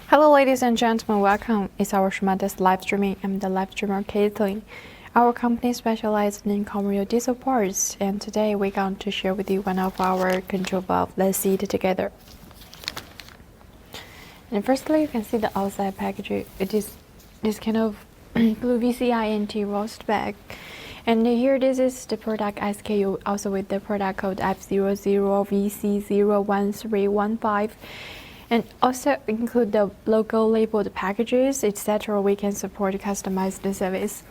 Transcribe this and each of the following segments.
Hello ladies and gentlemen, welcome. It's our Shumatt's live streaming. I'm the live streamer Caitlin. Our company specializes in commercial diesel parts, and today we're going to share with you one of our control valve. Let's see it together. And firstly, you can see the outside packaging. It is this kind of blue VCINT roast bag. And here this is the product SKU, also with the product code F00VC01315. And also include the logo labeled packages, etc. We can support customize the service.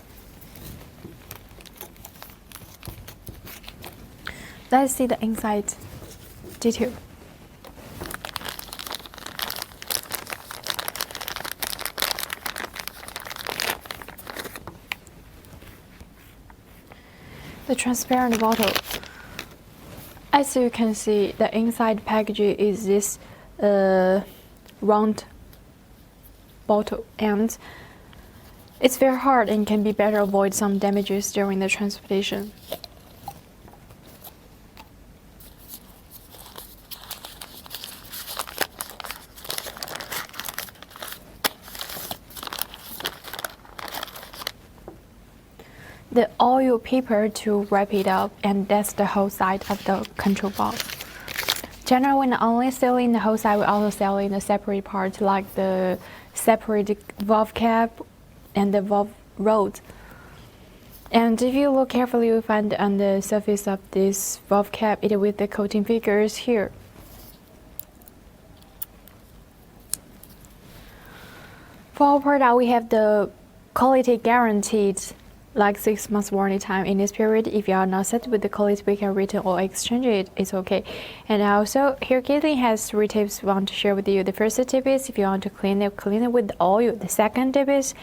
Let's see the inside detail. The transparent bottle. As you can see, the inside packaging is this round bottle, and it's very hard and can be better avoid some damages during the transportation. The oil paper to wrap it up, and that's the whole side of the control valve. Generally, when only selling the whole side, we also selling the separate parts like the separate valve cap and the valve rod. And if you look carefully, you'll find on the surface of this valve cap it with the coating figures here. For our product, we have the quality guaranteed, like 6 months warranty time. In this period, if you are not satisfied with the quality, we can return or exchange it. It's okay. And also, here Caitlin has 3 tips we want to share with you. The first tip is if you want to clean it with oil. The second tip is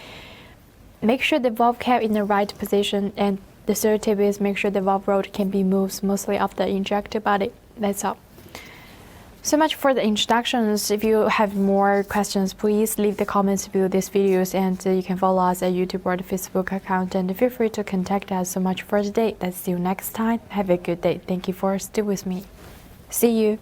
make sure the valve cap in the right position. And the third tip is make sure the valve rod can be moved smoothly off the injector body. That's all. So much for the introductions. If you have more questions, please leave the comments below these videos, and you can follow us at YouTube or the Facebook account, and feel free to contact us. So much for today. Let's see you next time. Have a good day. Thank you for staying with me. See you.